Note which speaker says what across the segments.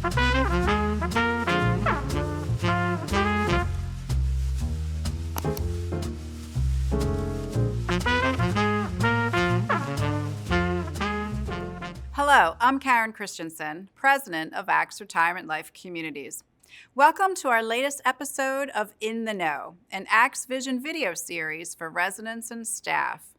Speaker 1: Hello, I'm Christiansen, President of ACTS Retirement Life Communities. Welcome to our latest episode of In the Know, an ACTS Vision video series for residents and staff.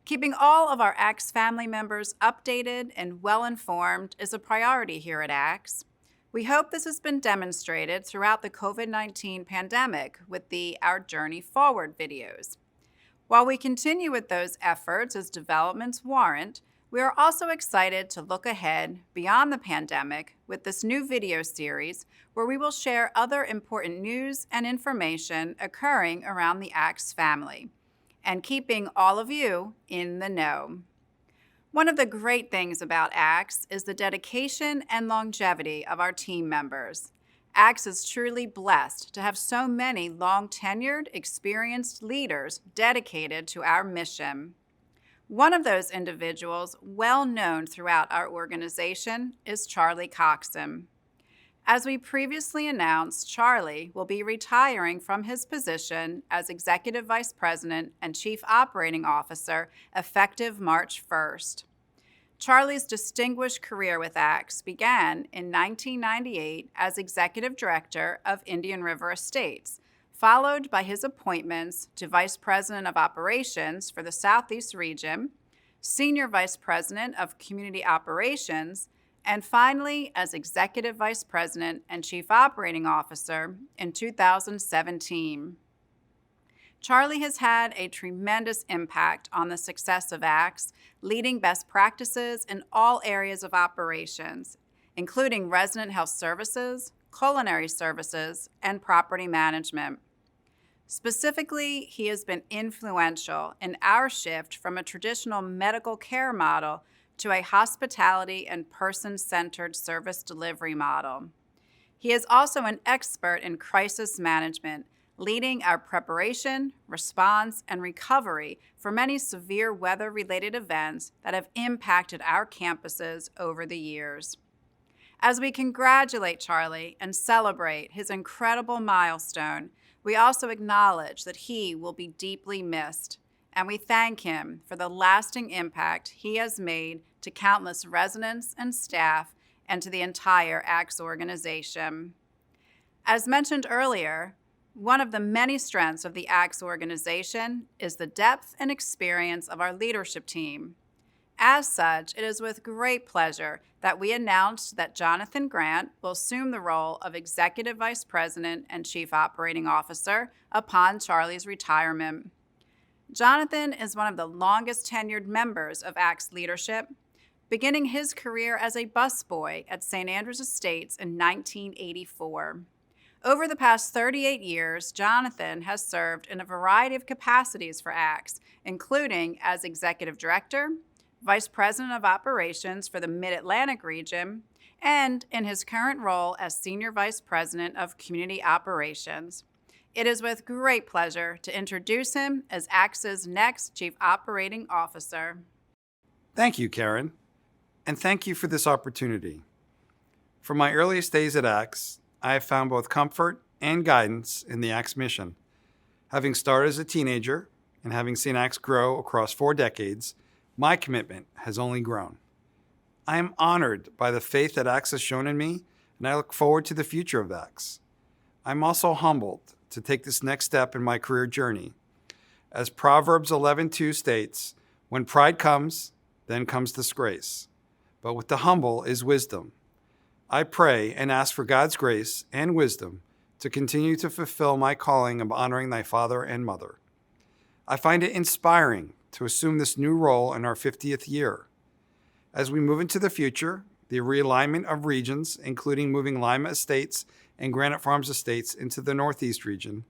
Speaker 1: Keeping all of our ACTS family members updated and well-informed is a priority here at ACTS. We hope this has been demonstrated throughout the COVID-19 pandemic with the Our Journey Forward videos. While we continue with those efforts as developments warrant, we are also excited to look ahead beyond the pandemic with this new video series where we will share other important news and information occurring around the ACTS family and keeping all of you in the know. One of the great things about ACTS is the dedication and longevity of our team members. ACTS is truly blessed to have so many long-tenured, experienced leaders dedicated to our mission. One of those individuals, well known throughout our organization, is Charlie Coxon. As we previously announced, Charlie will be retiring from his position as Executive Vice President and Chief Operating Officer effective March 1st. Charlie's distinguished career with ACTS began in 1998 as Executive Director of Indian River Estates, followed by his appointments to Vice President of Operations for the Southeast region, Senior Vice President of Community Operations, and finally as Executive Vice President and Chief Operating Officer in 2017. Charlie has had a tremendous impact on the success of ACTS, leading best practices in all areas of operations, including resident health services, culinary services, and property management. Specifically, he has been influential in our shift from a traditional medical care model to a hospitality and person-centered service delivery model. He is also an expert in crisis management, leading our preparation, response, and recovery for many severe weather-related events that have impacted our campuses over the years. As we congratulate Charlie and celebrate his incredible milestone, we also acknowledge that he will be deeply missed, and we thank him for the lasting impact he has made to countless residents and staff and to the entire ACTS organization. As mentioned earlier, one of the many strengths of the ACTS organization is the depth and experience of our leadership team. As such, it is with great pleasure that we announced that Jonathan Grant will assume the role of Executive Vice President and Chief Operating Officer upon Charlie's retirement. Jonathan is one of the longest tenured members of ACTS leadership, beginning his career as a busboy at St. Andrews Estates in 1984. Over the past 38 years, Jonathan has served in a variety of capacities for ACTS, including as Executive Director, Vice President of Operations for the Mid-Atlantic region, and in his current role as Senior Vice President of Community Operations. It is with great pleasure to introduce him as ACTS's next Chief Operating Officer.
Speaker 2: Thank you, Karen, and thank you for this opportunity. From my earliest days at ACTS, I have found both comfort and guidance in the ACTS mission. Having started as a teenager and having seen ACTS grow across 4 decades, my commitment has only grown. I am honored by the faith that ACTS has shown in me, and I look forward to the future of ACTS. I'm also humbled to take this next step in my career journey. As Proverbs 11:2 states, when pride comes, then comes disgrace. But with the humble is wisdom. I pray and ask for God's grace and wisdom to continue to fulfill my calling of honoring thy father and mother. I find it inspiring to assume this new role in our 50th year. As we move into the future, the realignment of regions, including moving Lima Estates and Granite Farms Estates into the Northeast region,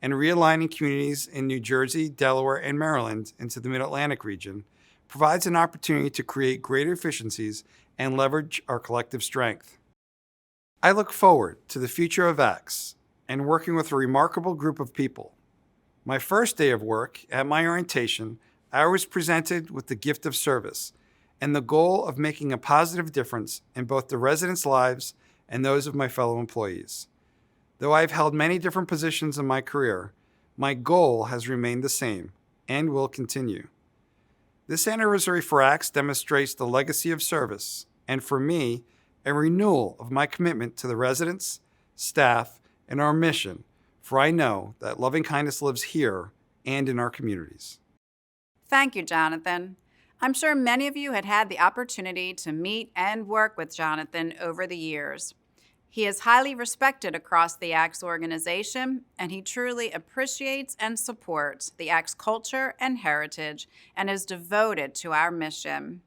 Speaker 2: and realigning communities in New Jersey, Delaware, and Maryland into the Mid-Atlantic region, provides an opportunity to create greater efficiencies and leverage our collective strength. I look forward to the future of ACTS and working with a remarkable group of people. My first day of work at my orientation, I was presented with the gift of service and the goal of making a positive difference in both the residents' lives and those of my fellow employees. Though I have held many different positions in my career, my goal has remained the same and will continue. This anniversary for ACTS demonstrates the legacy of service, and for me, a renewal of my commitment to the residents, staff, and our mission, for I know that loving kindness lives here and in our communities.
Speaker 1: Thank you, Jonathan. I'm sure many of you had the opportunity to meet and work with Jonathan over the years. He is highly respected across the ACTS organization, and he truly appreciates and supports the ACTS culture and heritage and is devoted to our mission.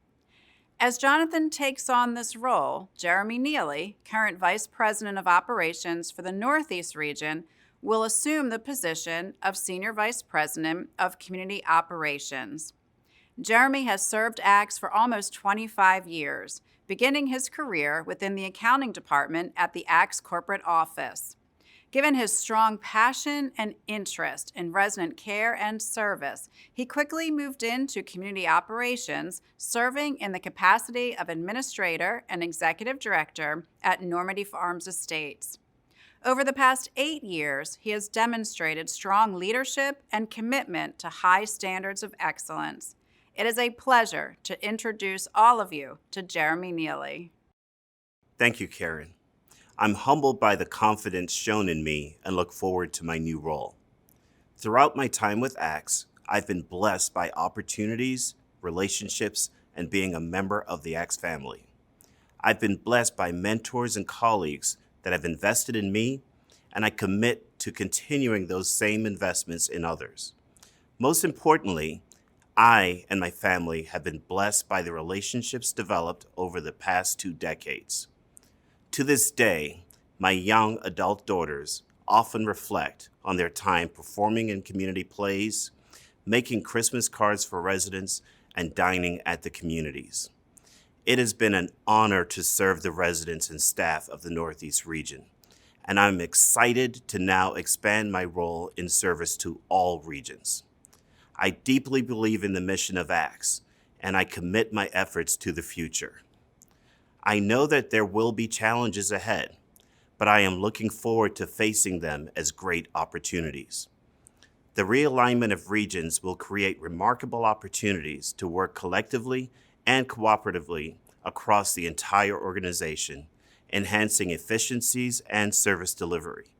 Speaker 1: As Jonathan takes on this role, Jeremy Neely, current Vice President of Operations for the Northeast region, will assume the position of Senior Vice President of Community Operations. Jeremy has served ACTS for almost 25 years, beginning his career within the accounting department at the ACTS corporate office. Given his strong passion and interest in resident care and service, he quickly moved into community operations, serving in the capacity of administrator and executive director at Normandy Farms Estates. Over the past 8 years, he has demonstrated strong leadership and commitment to high standards of excellence. It is a pleasure to introduce all of you to Jeremy Neely.
Speaker 3: Thank you, Karen. I'm humbled by the confidence shown in me and look forward to my new role. Throughout my time with ACTS, I've been blessed by opportunities, relationships, and being a member of the ACTS family. I've been blessed by mentors and colleagues that have invested in me, and I commit to continuing those same investments in others. Most importantly, I and my family have been blessed by the relationships developed over the past 2 decades. To this day, my young adult daughters often reflect on their time performing in community plays, making Christmas cards for residents, and dining at the communities. It has been an honor to serve the residents and staff of the Northeast region, and I'm excited to now expand my role in service to all regions. I deeply believe in the mission of ACTS, and I commit my efforts to the future. I know that there will be challenges ahead, but I am looking forward to facing them as great opportunities. The realignment of regions will create remarkable opportunities to work collectively and cooperatively across the entire organization, enhancing efficiencies and service delivery.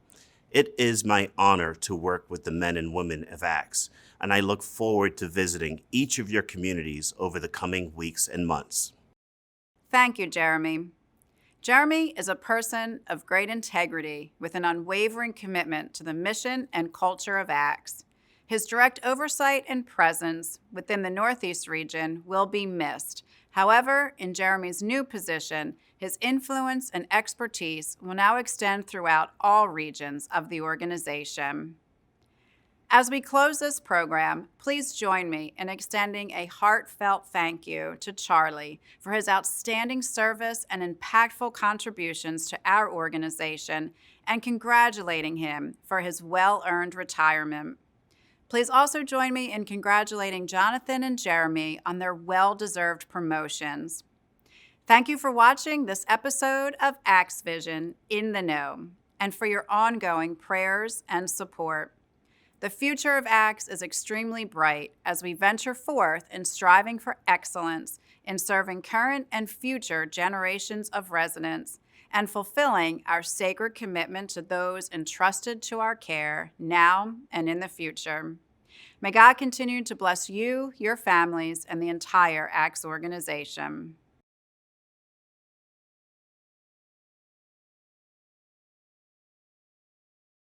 Speaker 3: It is my honor to work with the men and women of ACTS, and I look forward to visiting each of your communities over the coming weeks and months.
Speaker 1: Thank you, Jeremy. Jeremy is a person of great integrity with an unwavering commitment to the mission and culture of ACTS. His direct oversight and presence within the Northeast region will be missed. However, in Jeremy's new position, his influence and expertise will now extend throughout all regions of the organization. As we close this program, please join me in extending a heartfelt thank you to Charlie for his outstanding service and impactful contributions to our organization, and congratulating him for his well-earned retirement. Please also join me in congratulating Jonathan and Jeremy on their well-deserved promotions. Thank you for watching this episode of ACTS Vision in the Know, and for your ongoing prayers and support. The future of ACTS is extremely bright as we venture forth in striving for excellence in serving current and future generations of residents and fulfilling our sacred commitment to those entrusted to our care now and in the future. May God continue to bless you, your families, and the entire ACTS organization.